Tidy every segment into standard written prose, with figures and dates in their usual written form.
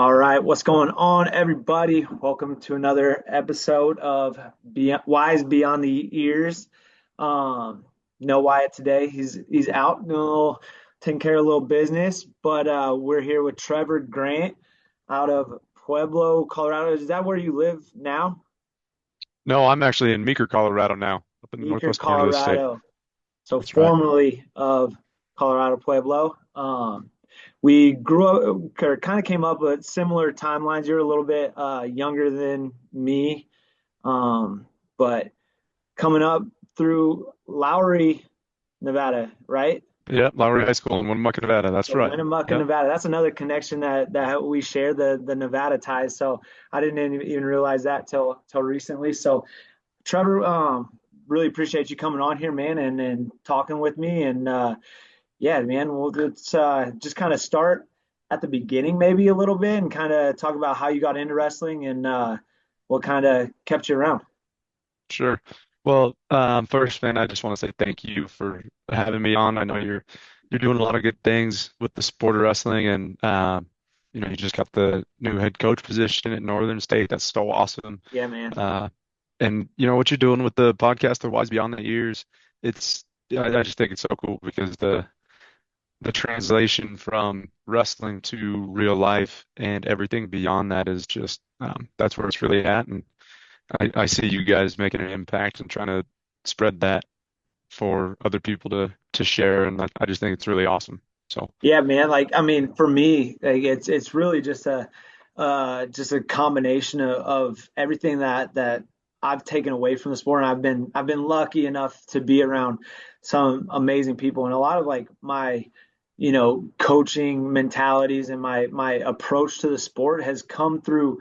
All right, what's going on, everybody? Welcome to another episode of Wise Beyond the Ears. No Wyatt today. He's out, taking care of a little business, but we're here with Trevor Grant out of Pueblo, Colorado. Is that where you live now? No, I'm actually in Meeker, Colorado now, up in the Meeker, northwest corner of the state. Colorado. So That's right. formerly of Colorado Pueblo. We grew up, or kind of came up with similar timelines. You're a little bit younger than me, but coming up through Lowry, Nevada, right? Yep, Lowry High School in Winnemucca, Nevada. That's So right. Winnemucca, Yep. Nevada. That's another connection that we share, the Nevada ties. So I didn't even realize that till recently. So Trevor, really appreciate you coming on here, man, and talking with me. And yeah, man, well, let's just kind of start at the beginning, maybe a little bit, and kind of talk about how you got into wrestling and what kind of kept you around. Sure. Well, first, man, I just want to say thank you for having me on. I know you're doing a lot of good things with the sport of wrestling, and you just got the new head coach position at Northern State. That's so awesome. Yeah, man. Uh, and what you're doing with the podcast, The Wise Beyond the Years, it's I just think it's so cool because the translation from wrestling to real life and everything beyond that is just that's where it's really at. And I see you guys making an impact and trying to spread that for other people to share. And I just think it's really awesome. So Yeah, man. Like, I mean, for me, like, it's really just a combination of everything that I've taken away from the sport, and I've been lucky enough to be around some amazing people, and a lot of like my coaching mentalities and my approach to the sport has come through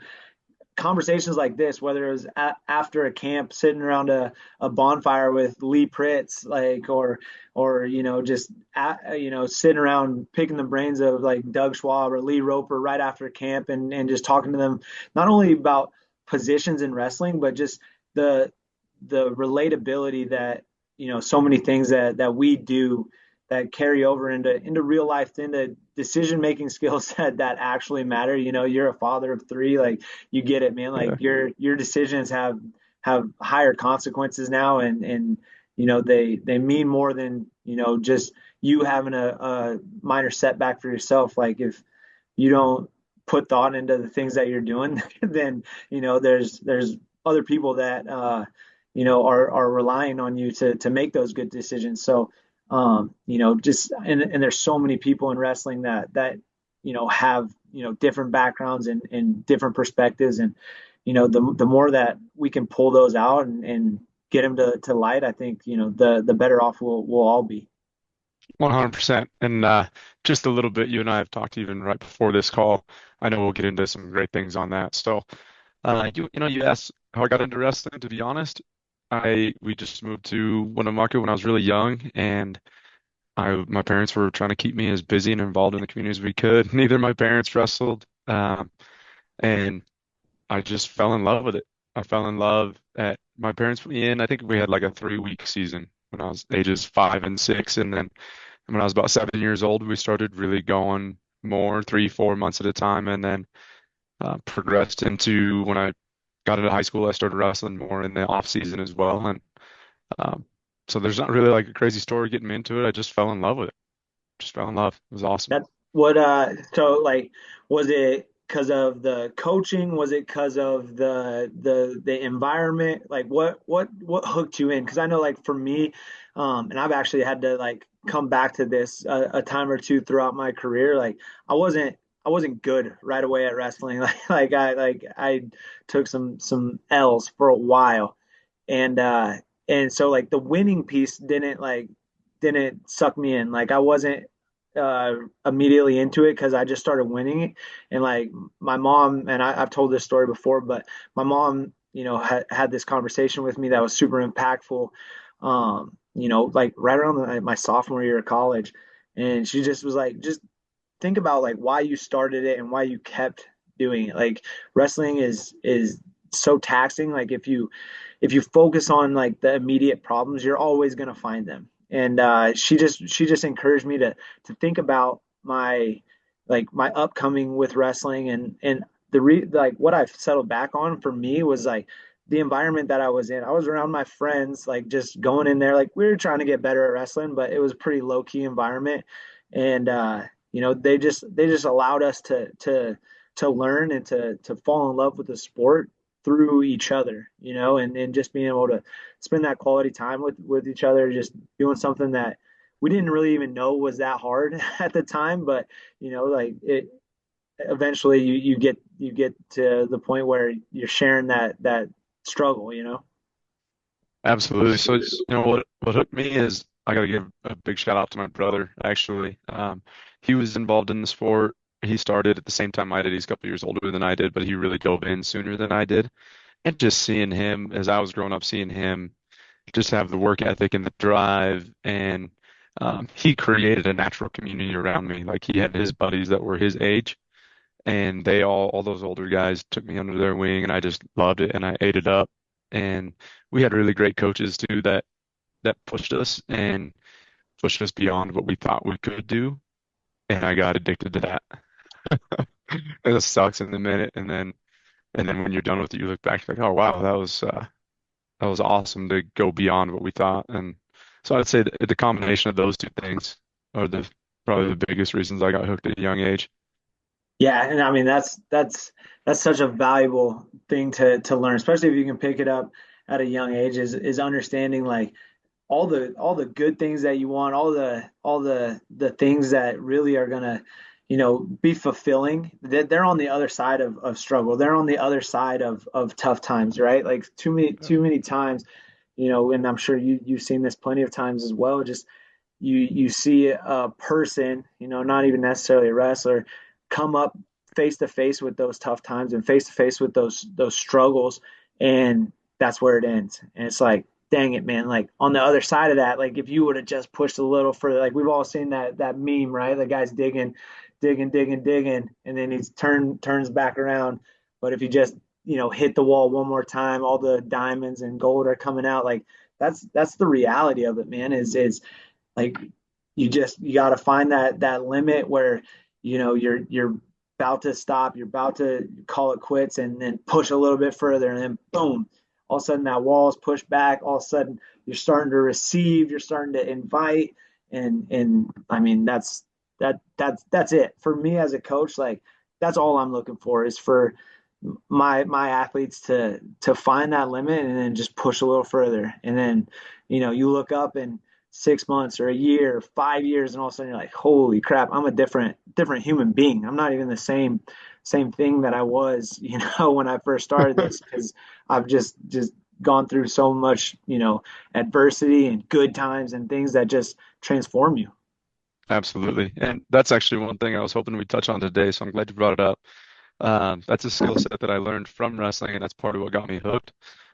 conversations like this, whether it was after a camp, sitting around a bonfire with Lee Pritz, like, or just sitting around picking the brains of like Doug Schwab or Lee Roper right after camp, and just talking to them not only about positions in wrestling, but just the the relatability that so many things that we do that carry over into real life, into decision making skills that actually matter. You're a father of three, like, you get it, man. Like, yeah, your decisions have higher consequences now, and they mean more than just you having a minor setback for yourself. Like, if you don't put thought into the things that you're doing, then there's other people that are relying on you to make those good decisions. So just and there's so many people in wrestling that have different backgrounds and different perspectives, and the more that we can pull those out and get them to light, I think the better off we'll all be. 100%. And just a little bit, you and I have talked even right before this call. I know we'll get into some great things on that. So you asked how I got into wrestling. To be honest, I we just moved to Winnemucca when I was really young, and my parents were trying to keep me as busy and involved in the community as we could. Neither of my parents wrestled, and I just fell in love with it. I fell in love at my parents put me in. I think we had like a 3 week season when I was ages 5 and 6, and then when I was about 7 years old, we started really going more 3, 4 months at a time, and then progressed into when I got into high school. I started wrestling more in the off season as well, and um, so there's not really like a crazy story getting me into it. I just fell in love with it. Just fell in love. It was awesome. That's what so like, was it because of the coaching? Was it because of the environment? Like, what hooked you in? Because I know, like, for me, and I've actually had to like come back to this a time or two throughout my career. Like, I wasn't good right away at wrestling. Like I took some L's for a while, and so like the winning piece didn't suck me in. Like, I wasn't immediately into it because I just started winning. And like, my mom, and I've told this story before, but my mom, had this conversation with me that was super impactful. Like right around my sophomore year of college, and she just was like, just think about like why you started it and why you kept doing it. Like, wrestling is so taxing. Like, if you focus on like the immediate problems, you're always going to find them. And she just encouraged me to think about like my upcoming with wrestling, and like what I've settled back on for me was like the environment that I was in. I was around my friends, like just going in there, like we were trying to get better at wrestling, but it was a pretty low key environment. And they just allowed us to learn and to fall in love with the sport through each other, and just being able to spend that quality time with each other, just doing something that we didn't really even know was that hard at the time, but like it eventually you get to the point where you're sharing that struggle. Absolutely. So, what hooked me is I got to give a big shout out to my brother, actually. He was involved in the sport. He started at the same time I did. He's a couple years older than I did, but he really dove in sooner than I did. And just seeing him as I was growing up, seeing him just have the work ethic and the drive, and he created a natural community around me. Like he had his buddies that were his age, and they all those older guys took me under their wing, and I just loved it, and I ate it up. And we had really great coaches too that pushed us and pushed us beyond what we thought we could do. And I got addicted to that. It sucks in the minute, and then when you're done with it, you look back like, oh wow, that was awesome to go beyond what we thought. And so I'd say the combination of those two things are the probably the biggest reasons I got hooked at a young age. Yeah, and I mean that's such a valuable thing to learn, especially if you can pick it up at a young age, is understanding like all the good things that you want, all the things that really are gonna, be fulfilling. That they're on the other side of struggle. They're on the other side of tough times, right? Like too many times, and I'm sure you've seen this plenty of times as well. Just you see a person, not even necessarily a wrestler, come up face to face with those tough times and face to face with those struggles, and that's where it ends. And it's like, dang it, man! Like on the other side of that, like if you would have just pushed a little further, like we've all seen that meme, right? The guy's digging, digging, digging, digging, and then he's turns back around. But if you just hit the wall one more time, all the diamonds and gold are coming out. Like that's the reality of it, man. Is like you got to find that limit where you're about to stop, you're about to call it quits, and then push a little bit further, and then boom, all of a sudden that wall is pushed back. All of a sudden you're starting to receive, you're starting to invite, and I mean that's it for me as a coach. Like that's all I'm looking for is for my athletes to find that limit and then just push a little further. And then, you look up in 6 months or a year, 5 years, and all of a sudden you're like, holy crap, I'm a different human being. I'm not even the same thing that I was, when I first started this, because I've just gone through so much, adversity and good times and things that just transform you. Absolutely. And that's actually one thing I was hoping we'd touch on today, so I'm glad you brought it up. That's a skill set that I learned from wrestling, and that's part of what got me hooked.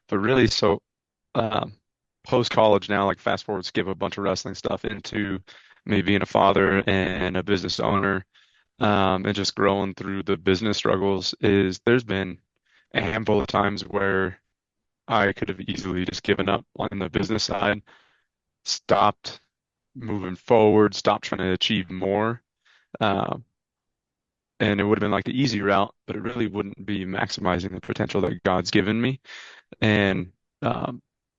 But really, so um, post college now, like fast forward, skip a bunch of wrestling stuff into me being a father and a business owner, and just growing through the business struggles. Is there's been a handful of times where I could have easily just given up on the business side, stopped moving forward, stopped trying to achieve more. Um, and it would have been like the easy route, but it really wouldn't be maximizing the potential that God's given me. And I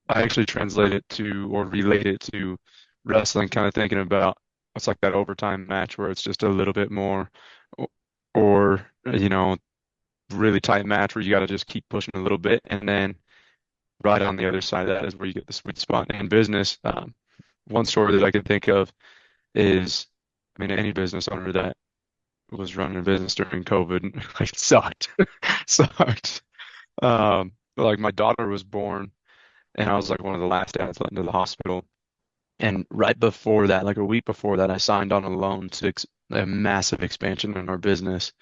actually translate it to or relate it to wrestling, kind of thinking about it's like that overtime match where it's just a little bit more, or really tight match where you got to just keep pushing a little bit, and then right on the other side of that is where you get the sweet spot in business. One story that I can think of is, I mean, any business owner that was running a business during COVID, like sucked, sucked. Like my daughter was born, and I was like one of the last dads let into the hospital. And right before that, like a week before that, I signed on a loan to ex a massive expansion in our business.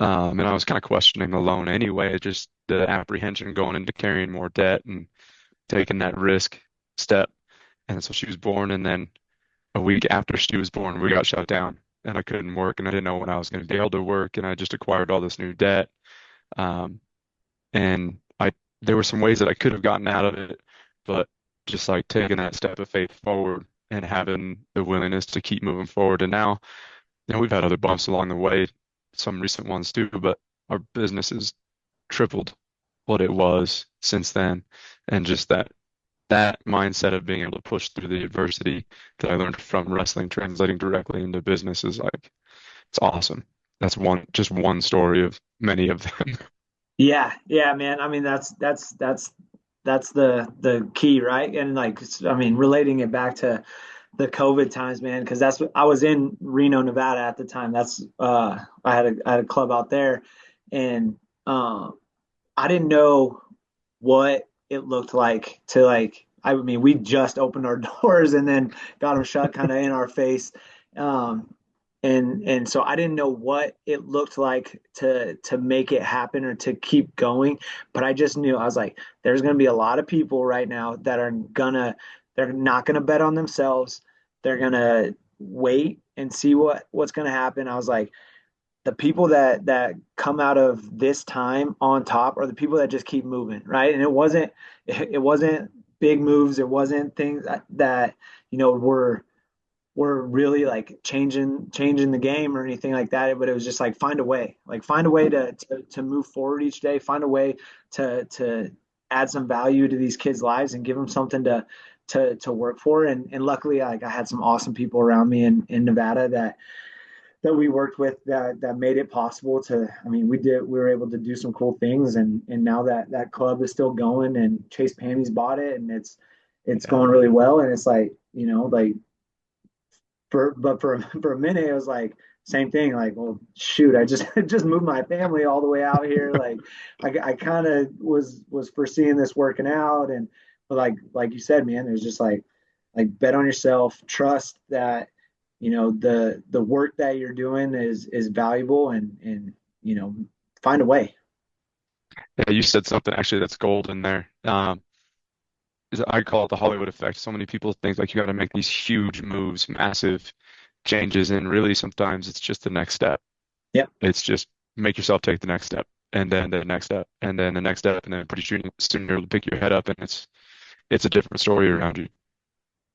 And I was kind of questioning the loan anyway, just the apprehension going into carrying more debt and taking that risk step. And so she was born, and then a week after she was born, we got shut down, and I couldn't work, and I didn't know when I was going to be able to work, and I just acquired all this new debt. Um, and there were some ways that I could have gotten out of it, but just like taking that step of faith forward and having the willingness to keep moving forward. And now we've had other bumps along the way, some recent ones too, but our business has tripled what it was since then. And just that mindset of being able to push through the adversity that I learned from wrestling translating directly into business is like it's awesome. That's just one story of many of them. Yeah, yeah, man. I mean, that's the key, right? And like, I mean, relating it back to the COVID times, man, because that's I was in Reno, Nevada at the time. That's I had a club out there, and I didn't know what it looked like to like. I mean, we just opened our doors and then got them shut kind of in our face. Um, and so I didn't know what it looked like to make it happen or to keep going, but I just knew I was like, there's going to be a lot of people right now that are gonna they're not going to bet on themselves. They're going to wait and see what's going to happen. I was like, the people that come out of this time on top are the people that just keep moving, right? And it wasn't big moves. It wasn't things that were really like changing the game or anything like that. But it was just like find a way to move forward each day, find a way to add some value to these kids' lives and give them something to work for. And luckily, like I had some awesome people around me in Nevada that we worked with that made it possible to. I mean, we were able to do some cool things, and now that club is still going, and Chase Pammy's bought it, and it's Yeah. going really well. And it's like, like for a minute it was like same thing, like, well, shoot, I just just moved my family all the way out here. Like I kind of was foreseeing this working out. And but like you said, man, there's just like bet on yourself, trust that the work that you're doing is valuable, and find a way. Yeah, you said something actually that's gold in there. I call it the Hollywood effect. So many people think like you got to make these huge moves, massive changes, and really sometimes it's just the next step. Yep. It's just make yourself take the next step, and then the next step, and then the next step, and then pretty soon you'll pick your head up, and it's a different story around you.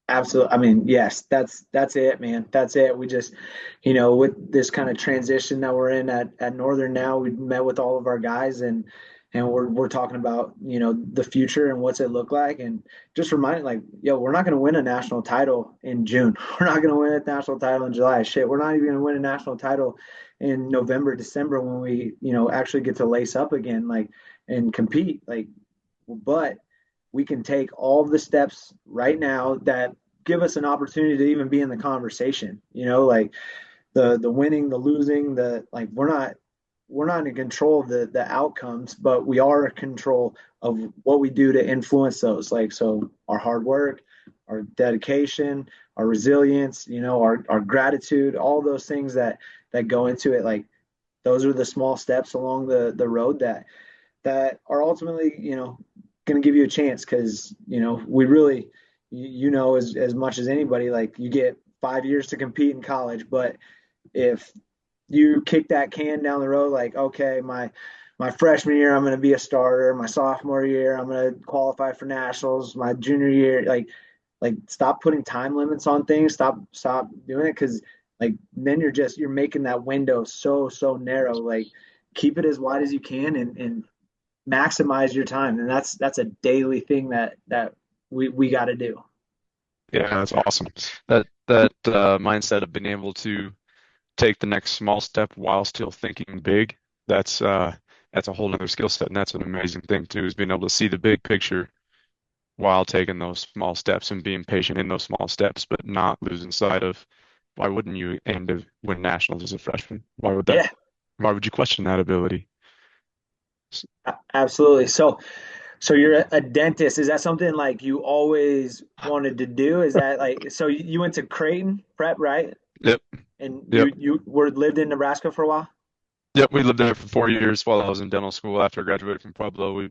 Absolutely. I mean, yes, that's it, man. That's it. We just, with this kind of transition that we're in at Northern now, we met with all of our guys, and we're talking about, the future and what's it look like. And just reminding, like, yo, we're not going to win a national title in June. We're not going to win a national title in July. Shit, we're not even going to win a national title in November, December, when we, actually get to lace up again, like, and compete. Like, but we can take all the steps right now that give us an opportunity to even be in the conversation. Like the winning, the losing, the like we're not in control of the outcomes, but we are in control of what we do to influence those. Like, so our hard work, our dedication, our resilience, our gratitude, all those things that go into it. Like, those are the small steps along the road that are ultimately, going to give you a chance. Because, we really, as much as anybody, like, you get 5 years to compete in college. But if you kick that can down the road, like, okay, my freshman year I'm going to be a starter, my sophomore year I'm going to qualify for nationals, my junior year, like stop putting time limits on things, stop doing it. Because like then you're making that window so narrow. Like, keep it as wide as you can, and maximize your time. And that's a daily thing that we got to do. Yeah, that's awesome. That mindset of being able to take the next small step while still thinking big, that's a whole other skill set, and that's an amazing thing too, is being able to see the big picture while taking those small steps and being patient in those small steps, but not losing sight of why wouldn't you aim to win nationals as a freshman? Yeah, Why would you question that ability? absolutely. So you're a dentist. Is that something like you always wanted to do? Is that like, so you went to Creighton Prep, right? Yep, And yep, you were lived in Nebraska for a while? yep. We lived there for 4 years while I was in dental school. After I graduated from Pueblo,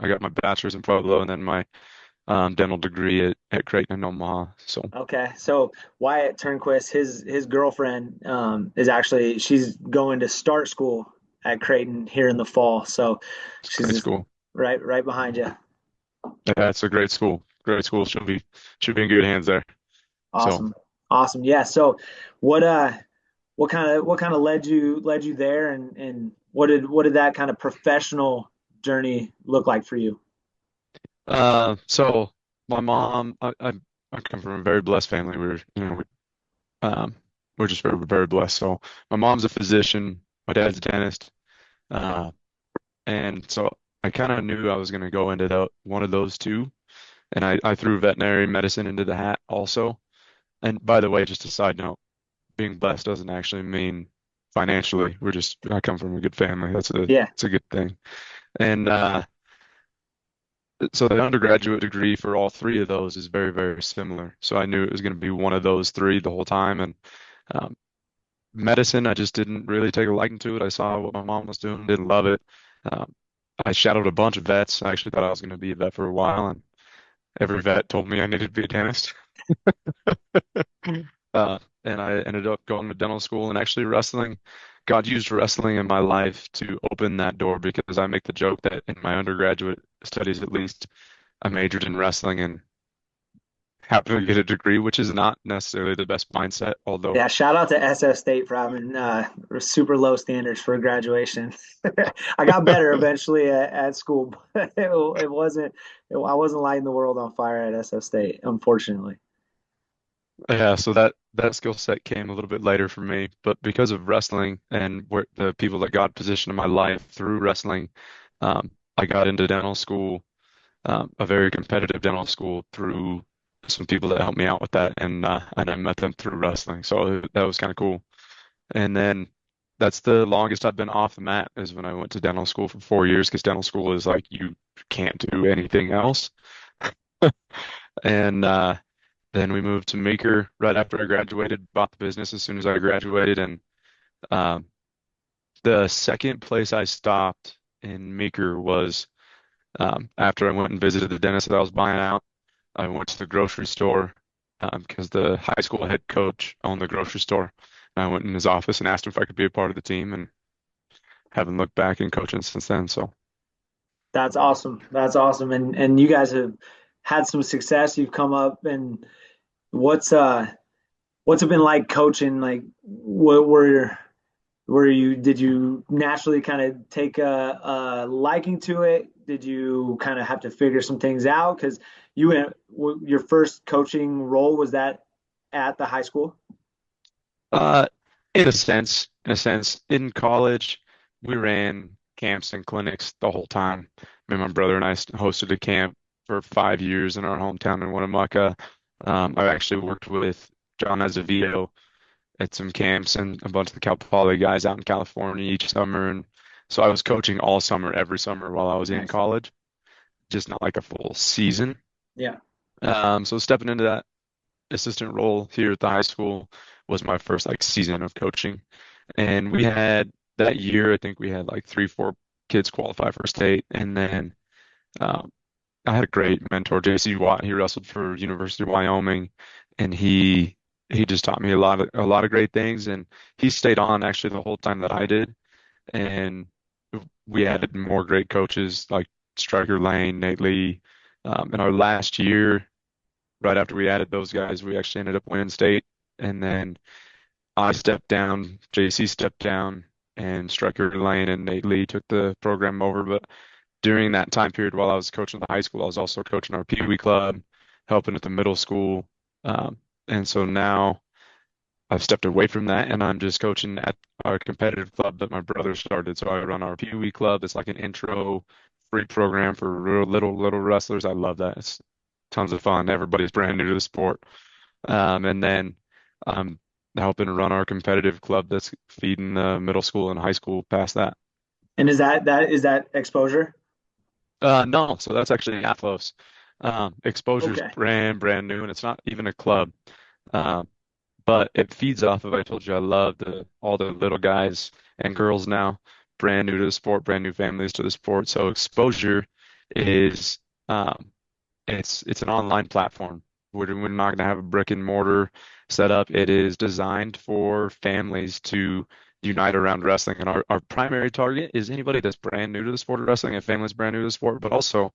I got my bachelor's in Pueblo and then my dental degree at Creighton in Omaha. So Okay. So Wyatt Turnquist, his girlfriend, is actually, she's going to start school at Creighton here in the fall. So it's a she's great just school. right behind you. Yeah, it's a great school. Great school. Should be in good hands there. So Awesome. Awesome. Yeah. So what what kind of led you there, and what did that kind of professional journey look like for you? So my mom, I come from a very blessed family. Um, we're just very, very blessed. So my mom's a physician, my dad's a dentist, uh, and so I kind of knew I was going to go into one of those two, and I threw veterinary medicine into the hat also. And by the way, just a side note, being blessed doesn't actually mean financially. I come from a good family. Yeah. It's a good thing. And so the undergraduate degree for all three of those is very, very similar. So I knew it was going to be one of those three the whole time. And um, medicine, I just didn't really take a liking to it. I saw what my mom was doing, didn't love it. Um, I shadowed a bunch of vets. I actually thought I was going to be a vet for a while, and every vet told me I needed to be a dentist. And I ended up going to dental school and actually wrestling. God used wrestling in my life to open that door because I make the joke that in my undergraduate studies, at least, I majored in wrestling and happened to get a degree, which is not necessarily the best mindset, although, Yeah, shout out to SF State for having super low standards for graduation. I got better eventually at school, but it wasn't. I wasn't lighting the world on fire at SF State, unfortunately. yeah, so that skill set came a little bit later for me, but because of wrestling and where the people that God positioned in my life through wrestling, I got into dental school, a very competitive dental school through some people that helped me out with that, and I met them through wrestling, so that was kind of cool. And then that's the longest I've been off the mat is when I went to dental school for 4 years because dental school is like you can't do anything else. And then we moved to Meeker right after I graduated, bought the business as soon as I graduated. And um, the second place I stopped in Meeker was after I went and visited the dentist that I was buying out. I went to the grocery store because the high school head coach owned the grocery store. And I went in his office and asked him if I could be a part of the team and haven't looked back in coaching since then. So, That's awesome. That's awesome. And you guys have had some success. You've come up, and what's what's it been like coaching? Like, what were you did you naturally kind of take a liking to it? Did you kind of have to figure some things out? Because your first coaching role was that at the high school? uh, in a sense, in college, we ran camps and clinics the whole time. Me and my brother and I hosted a camp for 5 years in our hometown in Winnemucca. I actually worked with John Azevedo at some camps and a bunch of the Cal Poly guys out in California each summer. And so I was coaching all summer, every summer while I was in Nice. college, just not like a full season. Yeah. So stepping into that assistant role here at the high school was my first like season of coaching. And we had that year, I think we had like three, four kids qualify for state. And then um, I had a great mentor, JC Watt. He wrestled for University of Wyoming, and he just taught me a lot of great things. And he stayed on actually the whole time that I did. And we added more great coaches like Striker Lane, Nate Lee. In our last year, right after we added those guys, we actually ended up winning state. And then I stepped down, JC stepped down, and Striker Lane and Nate Lee took the program over. But during that time period while I was coaching the high school, I was also coaching our Pee Wee club, helping at the middle school. And so now I've stepped away from that and I'm just coaching at our competitive club that my brother started. So I run our Pee Wee club. It's like an intro free program for real little wrestlers. I love that. It's tons of fun. Everybody's brand new to the sport. And then I'm helping run our competitive club that's feeding the middle school and high school past that. And is that exposure? No, so that's actually Athlos. Exposure's Okay. brand new, and it's not even a club. Um, but it feeds off of, I told you, I love all the little guys and girls now, brand new to the sport, brand new families to the sport. So Exposure is, um, it's an online platform. We're not going to have a brick and mortar setup. It is designed for families to unite around wrestling. And our primary target is anybody that's brand new to the sport of wrestling, and families brand new to the sport, but also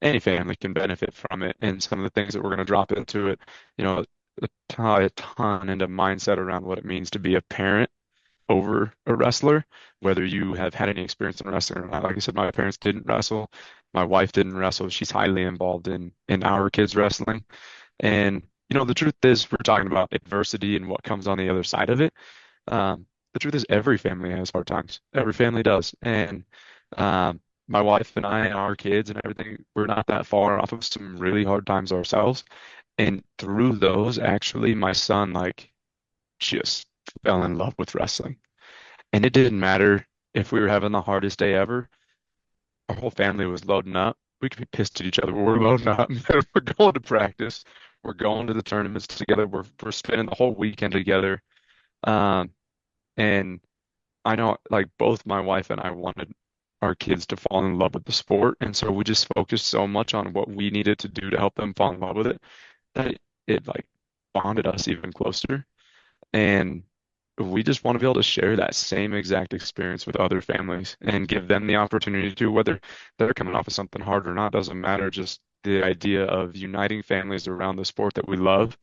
any family can benefit from it. And some of the things that we're going to drop into it, you know, tie a ton into mindset around what it means to be a parent over a wrestler, whether you have had any experience in wrestling or not. Like I said, my parents didn't wrestle. My wife didn't wrestle. She's highly involved in our kids wrestling. And the truth is, we're talking about adversity and what comes on the other side of it. The truth is, every family has hard times. Every family does. And my wife and I and our kids and everything, we're not that far off of some really hard times ourselves. And through those, actually, my son just fell in love with wrestling. And it didn't matter if we were having the hardest day ever. Our whole family was loading up. We could be pissed at each other, but we're loading up. We're going to practice. We're going to the tournaments together. We're spending the whole weekend together. Um, and I know like both my wife and I wanted our kids to fall in love with the sport. And so we just focused so much on what we needed to do to help them fall in love with it that it like bonded us even closer. And we just want to be able to share that same exact experience with other families and give them the opportunity to, whether they're coming off of something hard or not, doesn't matter. Just the idea of uniting families around the sport that we love.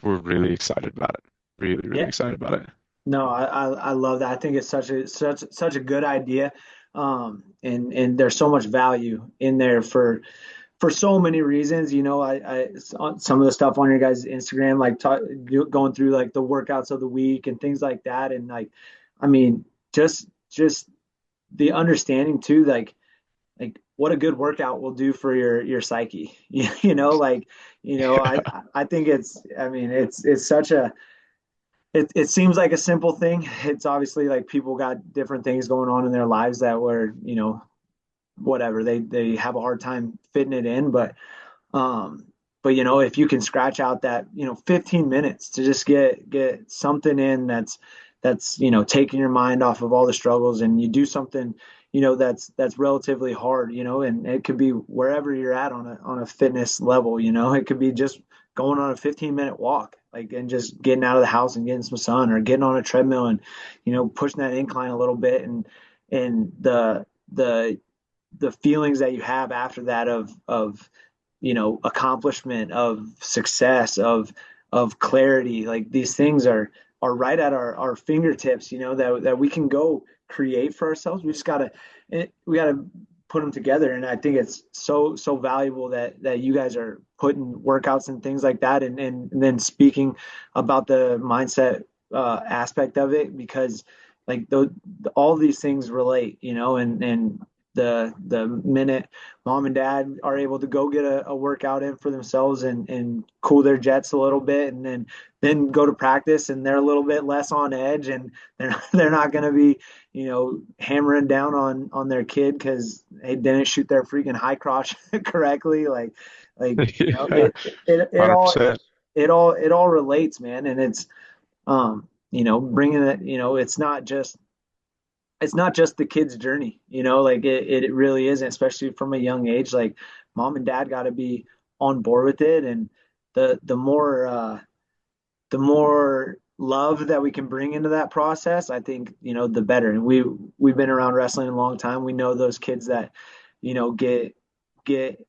We're really excited about it. Really, really Yeah. excited about it. No, I love that. I think it's such a good idea. And there's so much value in there for so many reasons. On some of the stuff on your guys' Instagram, like going through like the workouts of the week and things like that. And like, I mean, just the understanding too, like what a good workout will do for your psyche. I think I mean, it's such a, it seems like a simple thing. It's obviously like people got different things going on in their lives that were, whatever, they have a hard time fitting it in. But if you can scratch out that 15 minutes to just get something in that's taking your mind off of all the struggles, and you do something that's relatively hard, and it could be wherever you're at on a fitness level. It could be just going on a 15-minute walk, like, and just getting out of the house and getting some sun, or getting on a treadmill and pushing that incline a little bit, and the feelings that you have after that of accomplishment, of success, of clarity. Like, these things are right at our fingertips, that we can go create for ourselves. We just gotta put them together. And I think it's so valuable that you guys are putting workouts and things like that, and then speaking about the mindset aspect of it, because like all these things relate, and the minute mom and dad are able to go get a workout in for themselves and cool their jets a little bit, and then go to practice, and they're a little bit less on edge, and they're not going to be hammering down on their kid because they didn't shoot their freaking high crotch correctly. Like Yeah, it all 100%. it all relates, man. And it's bringing it, it's not just the kid's journey, like it really isn't, especially from a young age. Like, mom and dad got to be on board with it. And the more love that we can bring into that process, I think, the better. And we've been around wrestling a long time. We know those kids that, get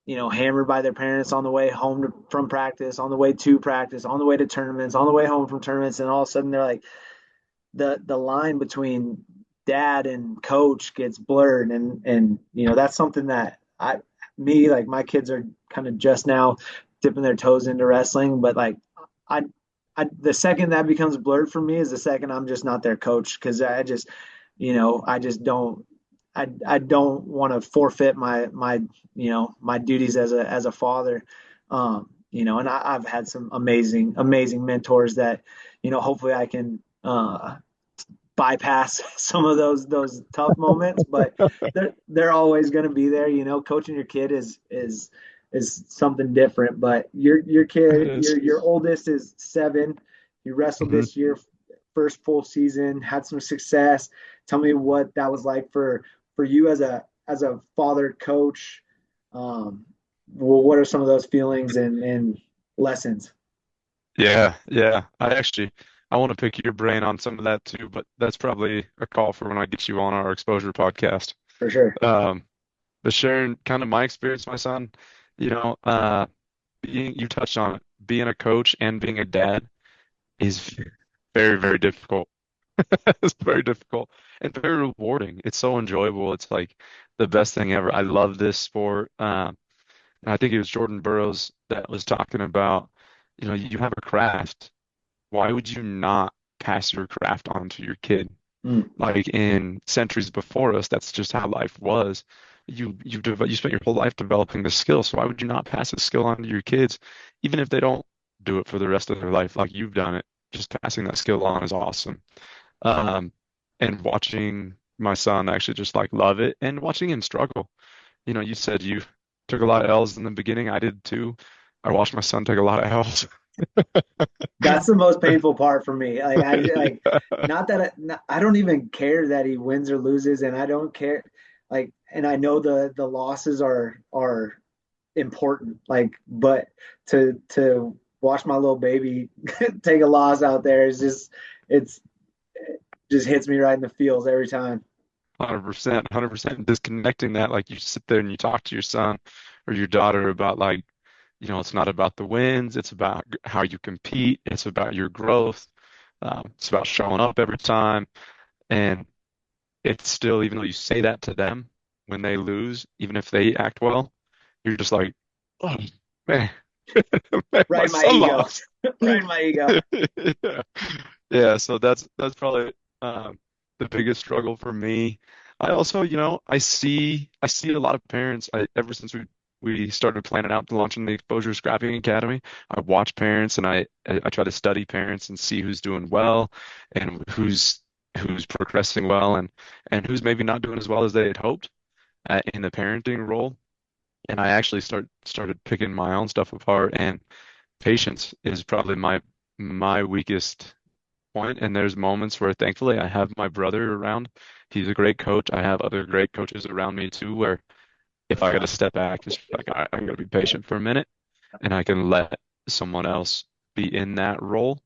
hammered by their parents on the way home from practice, on the way to practice, on the way to tournaments, on the way home from tournaments, and all of a sudden they're like, the line between dad and coach gets blurred. And that's something that like, my kids are kind of just now dipping their toes into wrestling. But like, I the second that becomes blurred for me is the second I'm just not their coach, because I just don't want to forfeit my duties as a father. And I've had some amazing mentors that hopefully I can bypass some of those tough moments, but they're always going to be there. Coaching your kid is something different. But your It kid, is. your oldest is 7. You wrestled Mhm. this year, first full season, had some success. Tell me what that was like for you as a father coach. Well, what are some of those feelings and lessons? Yeah. I want to pick your brain on some of that too, but that's probably a call for when I get you on our exposure podcast. For sure. Um, but sharing kind of my experience, my son, you know, you touched on it, being a coach and being a dad is very, very difficult. It's very difficult and very rewarding. It's so enjoyable. It's like the best thing ever. I love this sport. And I think it was Jordan Burroughs that was talking about, you have a craft. Why would you not pass your craft on to your kid? Mm. Like in centuries before us, that's just how life was. You spent your whole life developing the skill, so why would you not pass the skill on to your kids, even if they don't do it for the rest of their life like you've done it? Just passing that skill on is awesome. Um, and watching my son actually just like love it and watching him struggle. You said you took a lot of L's in the beginning. I did too. I watched my son take a lot of L's. That's the most painful part for me. Like I like Yeah. not that I don't even care that he wins or loses, and I don't care like, and I know the losses are important. Like, but to watch my little baby take a loss out there is it's it just hits me right in the feels every time. 100%, 100% disconnecting that. Like you sit there and you talk to your son or your daughter about like, it's not about the wins. It's about how you compete. It's about your growth. It's about showing up every time. And it's still, even though you say that to them when they lose, even if they act well, you're just like, oh man, man, Right my in my son ego. lost. Right in my ego. Yeah. Yeah, so that's probably the biggest struggle for me. I also, I see a lot of parents. Ever since we started planning out launching the Exposure Scrapping Academy, I watch parents and I try to study parents and see who's doing well and who's progressing well and who's maybe not doing as well as they had hoped in the parenting role. And I actually started picking my own stuff apart, and patience is probably my weakest point. And there's moments where thankfully I have my brother around. He's a great coach. I have other great coaches around me too, where if I got to step back, just like I got to be patient for a minute, and I can let someone else be in that role.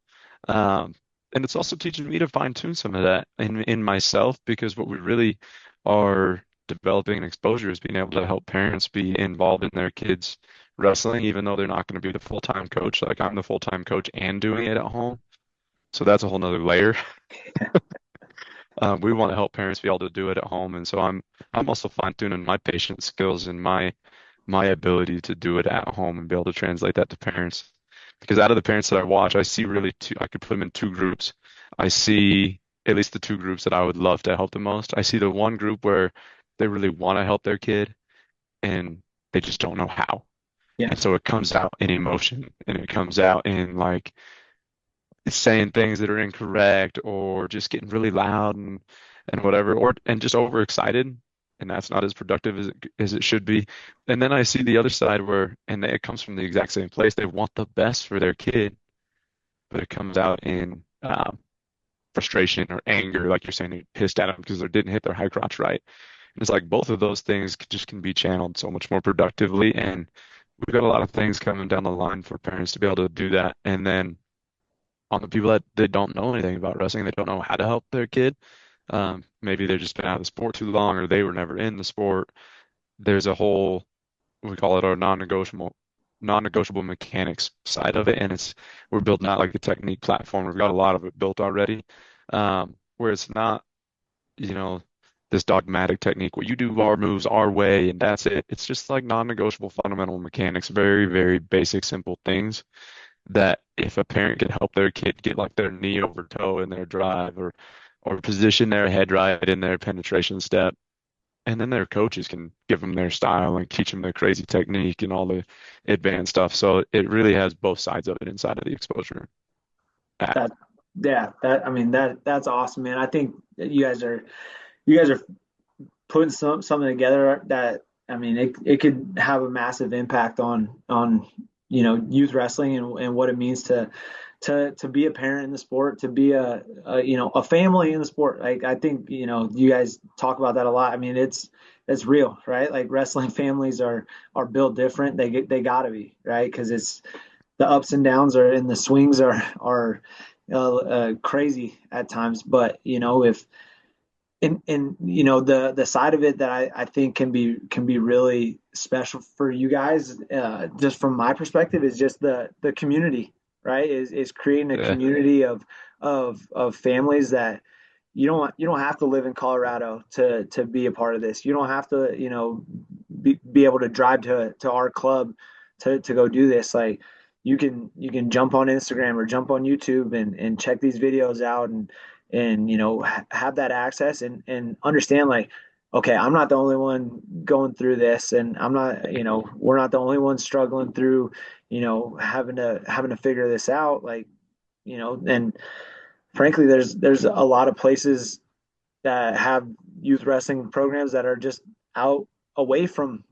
Um, and it's also teaching me to fine tune some of that in myself, because what we really are developing in exposure is being able to help parents be involved in their kids' wrestling, even though they're not going to be the full-time coach. Like I'm the full-time coach and doing it at home. So that's a whole nother layer. We want to help parents be able to do it at home, and so I'm also fine-tuning my patient skills and my ability to do it at home and be able to translate that to parents. Because out of the parents that I watch, I see really two, I could put them in two groups. I see at least the two groups that I would love to help the most. I see the one group where they really want to help their kid and they just don't know how. Yeah. And so it comes out in emotion and it comes out in like saying things that are incorrect or just getting really loud and whatever, or and just overexcited, and that's not as productive as it should be. And then I see the other side where and it comes from the exact same place. They want the best for their kid, but it comes out in frustration or anger, like you're saying, they're pissed at them because they didn't hit their high crotch right. And it's like both of those things just can be channeled so much more productively, and we've got a lot of things coming down the line for parents to be able to do that. And then on the people that they don't know anything about wrestling, they don't know how to help their kid. Maybe they've just been out of the sport too long, or they were never in the sport. There's a whole, we call it our non-negotiable mechanics side of it, and we're building out like a technique platform. We've got a lot of it built already, where it's not, you know, this dogmatic technique where you do our moves our way and that's it. It's just like non-negotiable fundamental mechanics, very, very basic, simple things that if a parent can help their kid get like their knee over toe in their drive or position their head right in their penetration step, and then their coaches can give them their style and teach them their crazy technique and all the advanced stuff. So it really has both sides of it inside of the exposure app. That yeah, that I mean that's awesome, man. I think that you guys are putting something together that I mean it could have a massive impact on youth wrestling and what it means to be a parent in the sport, to be a family in the sport. Like I think you guys talk about that a lot. I mean it's real, right? Like wrestling families are built different. They gotta be, right? Because it's the ups and downs are and the swings are crazy at times. But if and the side of it that I think can be really special for you guys, just from my perspective, is just the community, right? Is creating a Yeah. community of families that you don't have to live in Colorado to be a part of this. You don't have to, be able to drive to our club to go do this. Like you can jump on Instagram or jump on YouTube and check these videos out and have that access and understand like okay, I'm not the only one going through this and I'm not, we're not the only ones struggling through, having to figure this out like, and frankly there's a lot of places that have youth wrestling programs that are just out away from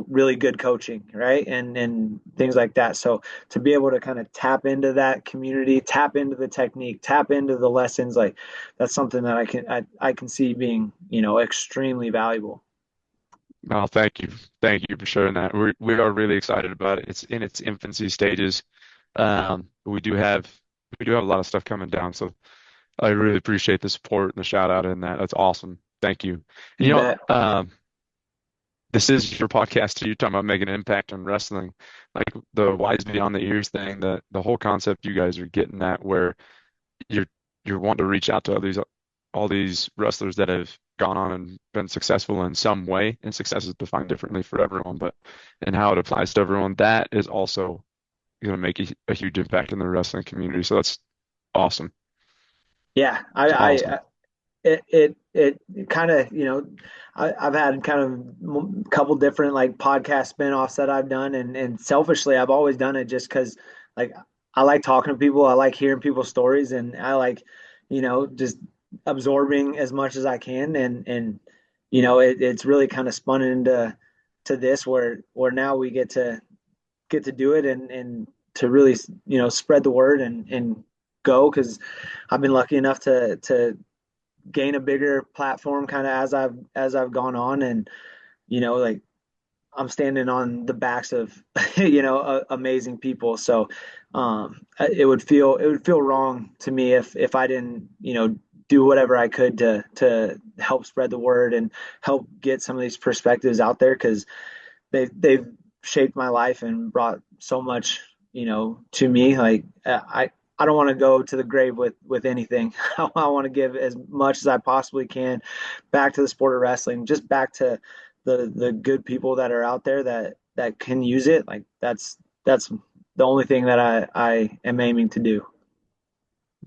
really good coaching, right, and things like that. So to be able to kind of tap into that community, tap into the technique, tap into the lessons, like that's something that I can see being extremely valuable. No, thank you. Thank you for sharing that. We are really excited about it. It's in its infancy stages. We do have a lot of stuff coming down, so I really appreciate the support and the shout out in that. That's awesome. Thank you. And You bet. this is your podcast too. You're talking about making an impact on wrestling, like the wise beyond the ears thing. The whole concept you guys are getting at, where you're you're wanting to reach out to all these wrestlers that have gone on and been successful in some way, and success is defined differently for everyone, but and how it applies to everyone, that is also going to make a huge impact in the wrestling community. So that's awesome. Yeah, It's awesome. it kind of I've had kind of a couple different like podcast spinoffs that I've done, and selfishly I've always done it just because like I like talking to people, I like hearing people's stories, and I like just absorbing as much as I can, and it's really kind of spun into this where now we get to do it and to really spread the word and go because I've been lucky enough to gain a bigger platform kind of as I've gone on and like I'm standing on the backs of amazing people, so it would feel wrong to me if I didn't do whatever I could to help spread the word and help get some of these perspectives out there because they've shaped my life and brought so much, to me. Like I don't want to go to the grave with anything. I want to give as much as I possibly can back to the sport of wrestling, just back to the good people that are out there that can use it. Like that's the only thing that I am aiming to do.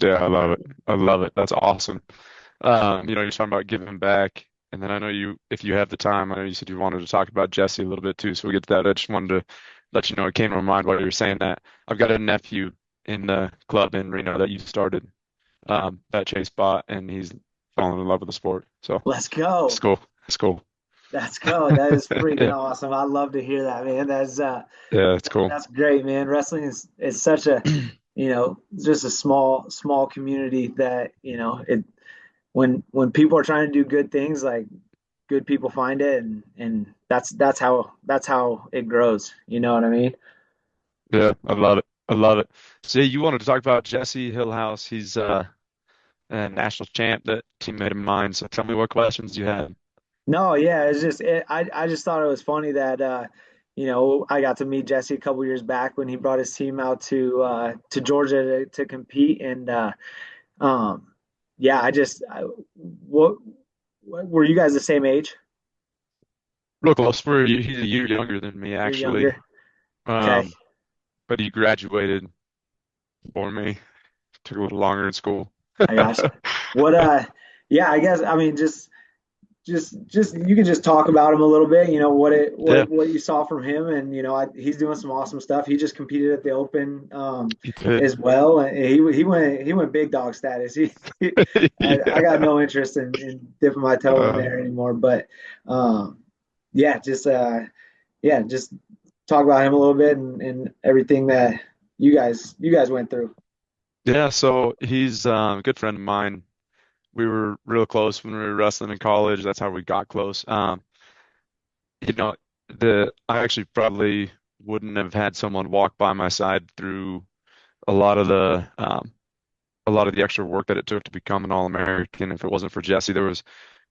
Yeah, I love it. I love it. That's awesome. You're talking about giving back, and then I know if you have the time, I know you said you wanted to talk about Jesse a little bit too, so we get to that. I just wanted to let you know it came to my mind while you were saying that. I've got a nephew in the club in Reno that you started, that Chase bought, and he's fallen in love with the sport. So Let's it's go. cool. It's cool. Let's go. That is freaking Yeah, awesome. I love to hear that, man. yeah, it's cool. That's great, man. Wrestling is such a, just a small community that, it when people are trying to do good things, like good people find it and that's how it grows. You know what I mean? Yeah, I love it. I love it. So you wanted to talk about Jesse Hillhouse. He's a national champ, that teammate of mine. So tell me what questions you have. No, yeah, I just thought it was funny that I got to meet Jesse a couple years back when he brought his team out to Georgia to compete and um yeah, what were you guys the same age? Real close. He's a year younger than me, You're actually. younger. Okay. Um, but he graduated before me. Took a little longer in school. I gotcha. What yeah, I guess I mean just you can just talk about him a little bit, Yeah, what you saw from him and he's doing some awesome stuff. He just competed at the Open he did. as well and he went big dog status. I got Yeah. no interest in dipping my toe in Uh, there anymore, but um yeah, just talk about him a little bit and everything that you guys went through. yeah, so he's a good friend of mine. We were real close when we were wrestling in college. That's how we got close. You know, I actually probably wouldn't have had someone walk by my side through a lot of the extra work that it took to become an All American. If it wasn't for Jesse, there was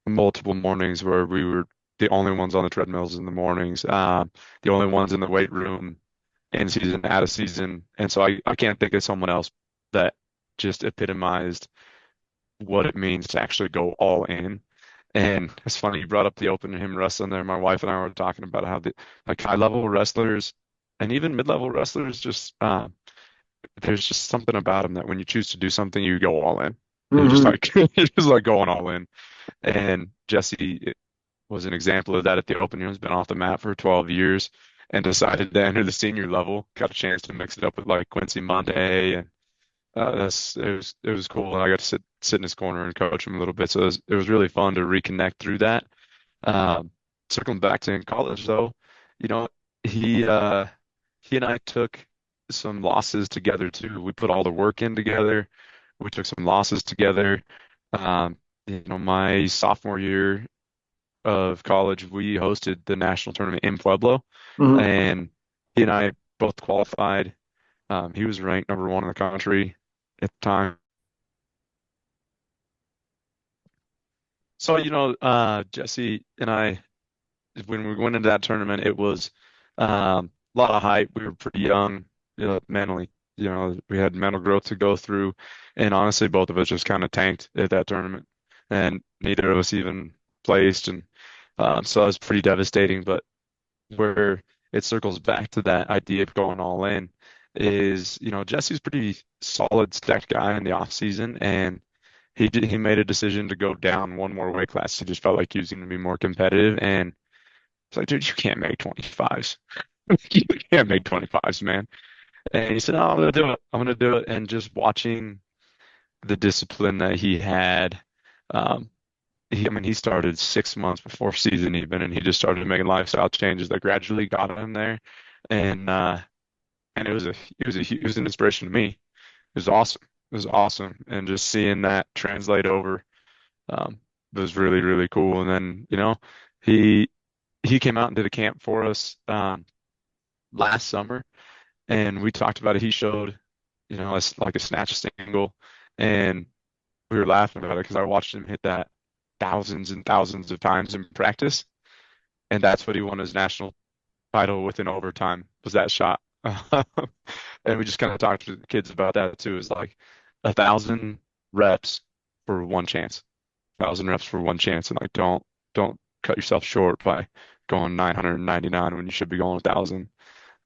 multiple mornings where we were the only ones on the treadmills in the mornings, the only ones in the weight room, in season, out of season. And so I can't think of someone else that just epitomized what it means to actually go all in. And it's funny you brought up the open and him wrestling there. My wife and I were talking about how the like high level wrestlers and even mid level wrestlers just there's just something about them that when you choose to do something, you go all in. You're just Hmm. like you're just like going all in. And Jesse was an example of that at the Open. He's been off the mat for 12 years and decided to enter the senior level. Got a chance to mix it up with like Quincy Monte, and it was cool. And I got to sit in his corner and coach him a little bit. So it was really fun to reconnect through that. Um, Circling back to in college though, you know, he uh, he and I took some losses together too. We put all the work in together. We took some losses together. My sophomore year of college, we hosted the national tournament in Pueblo, Hmm. and he and I both qualified. He was ranked number one in the country at the time. So, Jesse and I, when we went into that tournament, it was a lot of hype. We were pretty young, mentally. We had mental growth to go through, and honestly, both of us just kind of tanked at that tournament, and neither of us even placed, and so it was pretty devastating. But where it circles back to that idea of going all in is, Jesse's pretty solid stacked guy in the off season, and he made a decision to go down one more weight class. He just felt like he was going to be more competitive, and it's like, dude, you can't make 25s. You can't make 25s, man. And he said, "No, I'm gonna do it. I'm gonna do it." And just watching the discipline that he had, um, I mean, he started 6 months before season even, and he just started making lifestyle changes that gradually got him there. And it was an inspiration to me. It was awesome. It was awesome, and just seeing that translate over was really really cool. And then he he came out and did a camp for us last summer, and we talked about it. He showed like a snatch single, and we were laughing about it because I watched him hit that thousands and thousands of times in practice, and that's what he won his national title within overtime was that shot. And we just kind of talked to the kids about that too. Is like 1,000 reps for one chance, 1,000 reps for one chance, and like don't cut yourself short by going 999 when you should be going 1,000.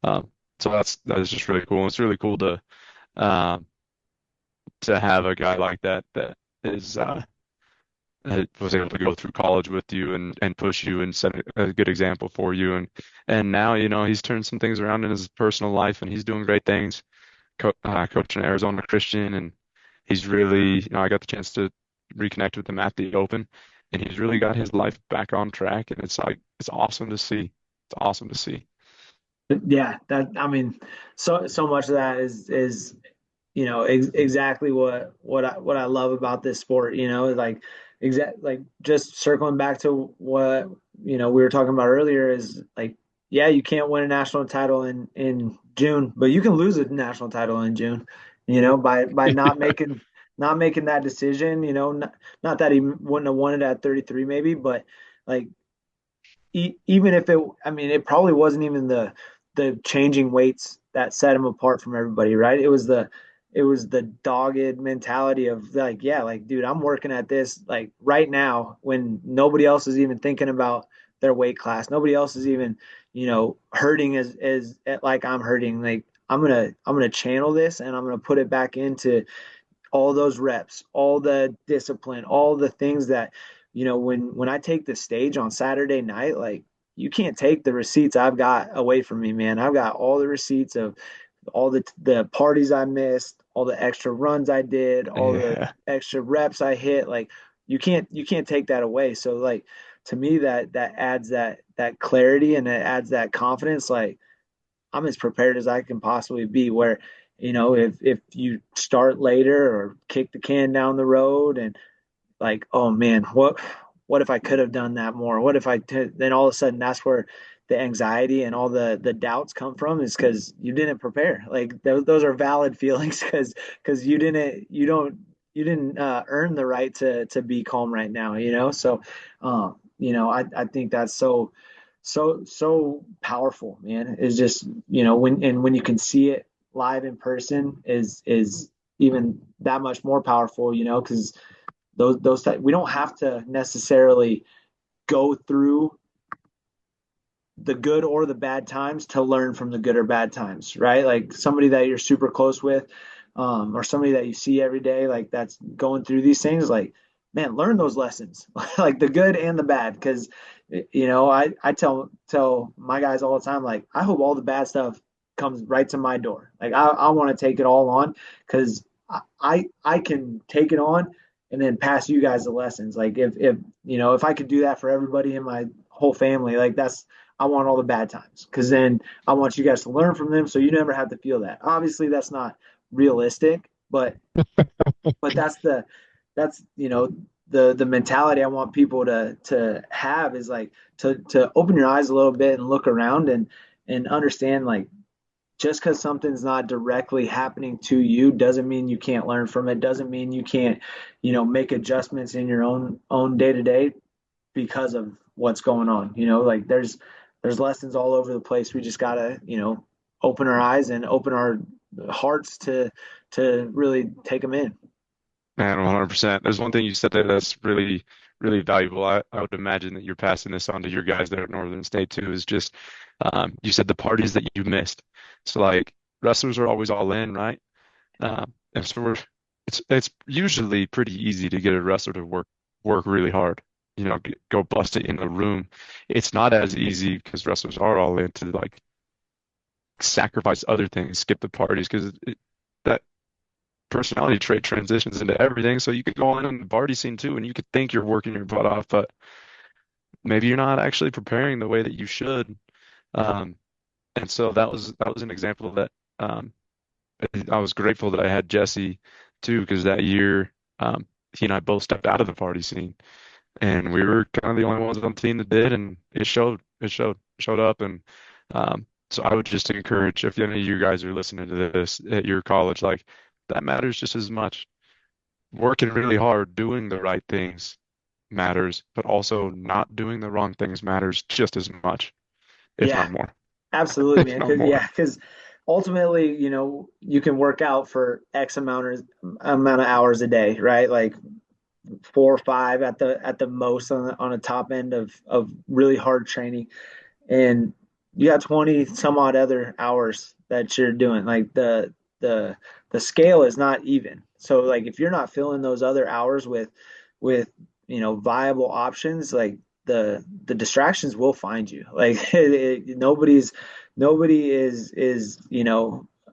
Um, so that is just really cool. It's really cool um, to have a guy like that that is that was able to go through college with you and push you and set a good example for you. And now, he's turned some things around in his personal life and he's doing great things, coaching Arizona Christian. And he's really, I got the chance to reconnect with him at the Open, and he's really got his life back on track. And it's like, it's awesome to see. It's awesome to see. Yeah, that I mean, so much of that is exactly what I love about this sport. Like just circling back to what we were talking about earlier is like, yeah, you can't win a national title in June, but you can lose a national title in June. By not making that decision. Not that he wouldn't have won it at 33 maybe, but like even if I mean, it probably wasn't even the changing weights that set him apart from everybody, right? It was the dogged mentality of like, yeah, like, dude, I'm working at this like right now when nobody else is even thinking about their weight class. Nobody else is even, hurting as like I'm hurting. Like I'm gonna channel this and I'm gonna put it back into all those reps, all the discipline, all the things that, when I take the stage on Saturday night, like you can't take the receipts I've got away from me, man. I've got all the receipts of all the parties I missed, all the extra runs I did, all the Yeah. extra reps I hit. Like you can't take that away. So like to me that adds that clarity and it adds that confidence. Like I'm as prepared as I can possibly be. Where, if you start later or kick the can down the road and like, oh man, what if I could have done that more? What if then all of a sudden that's where the anxiety and all the doubts come from is because you didn't prepare. Like those are valid feelings because you didn't earn the right to be calm right now. So I think that's so powerful, man. It's just, when you can see it live in person is even that much more powerful, because we don't have to necessarily go through the good or the bad times to learn from the good or bad times, right? Like somebody that you're super close with, or somebody that you see every day, like that's going through these things, like, man, learn those lessons, like the good and the bad. Because, I tell my guys all the time, like, I hope all the bad stuff comes right to my door. Like, I want to take it all on because I can take it on and then pass you guys the lessons. Like, if I could do that for everybody in my whole family, like I want all the bad times because then I want you guys to learn from them so you never have to feel that. Obviously, that's not realistic, but that's the mentality I want people to have is like to open your eyes a little bit and look around and understand, like, just because something's not directly happening to you doesn't mean you can't learn from it, doesn't mean you can't make adjustments in your own day to day because of what's going on. Like there's lessons all over the place. We just gotta, open our eyes and open our hearts to really take them in. Man, 100%. There's one thing you said there that's really, really valuable. I would imagine that you're passing this on to your guys there at Northern State too, is just you said the parties that you missed. So like wrestlers are always all in, right? And so it's usually pretty easy to get a wrestler to work really hard. Go bust it in the room. It's not as easy because wrestlers are all in to like sacrifice other things, skip the parties because that personality trait transitions into everything. So you could go on in the party scene too, and you could think you're working your butt off, but maybe you're not actually preparing the way that you should. Um, and so that was an example that I was grateful that I had Jesse too, because that year he and I both stepped out of the party scene, and we were kind of the only ones on the team that did, and it showed. It showed up, and so I would just encourage if any of you guys are listening to this at your college, like that matters just as much. Working really hard, doing the right things matters, but also not doing the wrong things matters just as much, if Yeah, not more. absolutely, If man. not Cause more. yeah, because ultimately, you can work out for X amount of hours a day, right? Like 4 or 5 at the most on a top end of really hard training, and you got 20 some odd other hours that you're doing. Like the the scale is not even. So like if you're not filling those other hours with viable options, like the distractions will find you. Like nobody is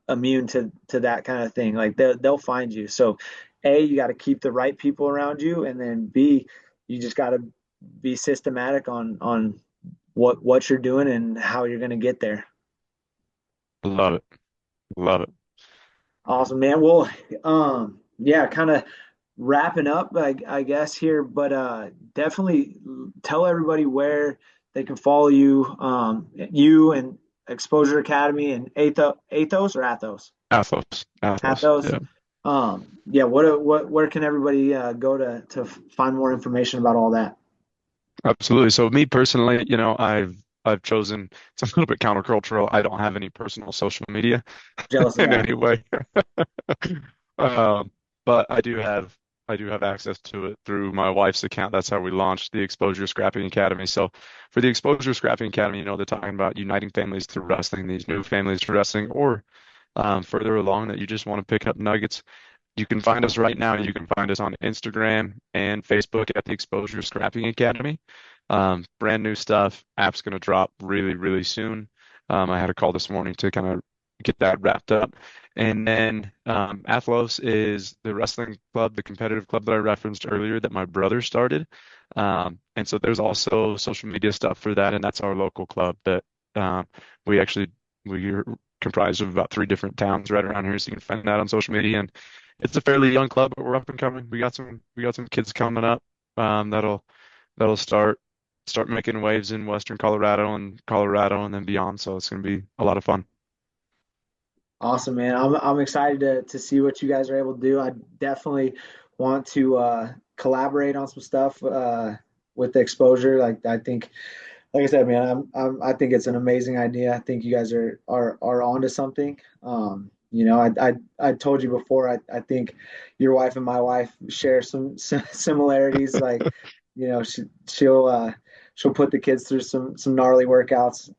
immune to that kind of thing. Like they'll find you. So A, you got to keep the right people around you, and then B, you just got to be systematic on what you're doing and how you're going to get there. Love it. Love it. Awesome, man. Well, yeah, kind of wrapping up, I guess here, but definitely tell everybody where they can follow you, you and Exposure Academy and Athos or Athos, Athos. Athos. Athos. Yeah. Yeah. What where can everybody go to find more information about all that? Absolutely. So me personally, I've chosen it's a little bit countercultural. I don't have any personal social media Jealous of in that. any way. Um, but I do have access to it through my wife's account. That's how we launched the Exposure Scrapping Academy. So for the Exposure Scrapping Academy, they're talking about uniting families through wrestling, these new families to wrestling, or further along that you just want to pick up nuggets. You can find us right now. You can find us on Instagram and Facebook at the Exposure Scrapping Academy. Brand new stuff. App's going to drop really, really soon. I had a call this morning to kind of get that wrapped up. And then Athlos is the wrestling club, the competitive club that I referenced earlier that my brother started. And so there's also social media stuff for that, and that's our local club that um, we actually we're comprised of about 3 different towns right around here, so you can find that on social media. And it's a fairly young club, but we're up and coming. We got some kids coming up that'll start making waves in Western Colorado and then beyond. So it's going to be a lot of fun. Awesome, man. I'm excited to see what you guys are able to do. I definitely want to collaborate on some stuff with the exposure. Like I think like I said, man, I think it's an amazing idea. I think you guys are onto something. I told you before. I think your wife and my wife share some similarities. Like, she'll put the kids through some gnarly workouts,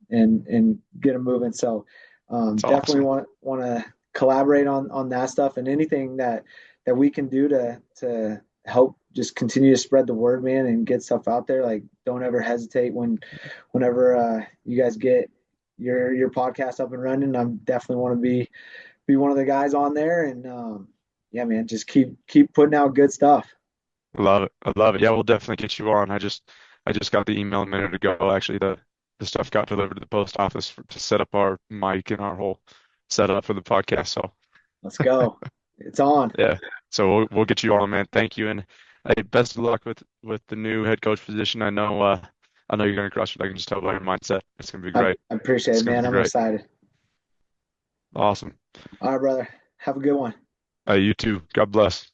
and get them moving. So, It's definitely awesome. want to collaborate on that stuff, and anything that we can do to help just continue to spread the word, man, and get stuff out there. Like, don't ever hesitate whenever you guys get your podcast up and running. I'm definitely want to be one of the guys on there, and yeah, man, just keep putting out good stuff. I love it. I love it. Yeah, we'll definitely get you on. I just got the email a minute ago. Actually, the stuff got delivered to the post office to set up our mic and our whole setup for the podcast. So Let's go. It's on. yeah, so we'll get you on, man. Thank you, and hey, best of luck with the new head coach position. I know you're gonna crush it. I can just tell by your mindset. It's gonna be I, great. I appreciate It's it, gonna man. be I'm great. excited. Awesome. All right, brother. Have a good one. You too. God bless.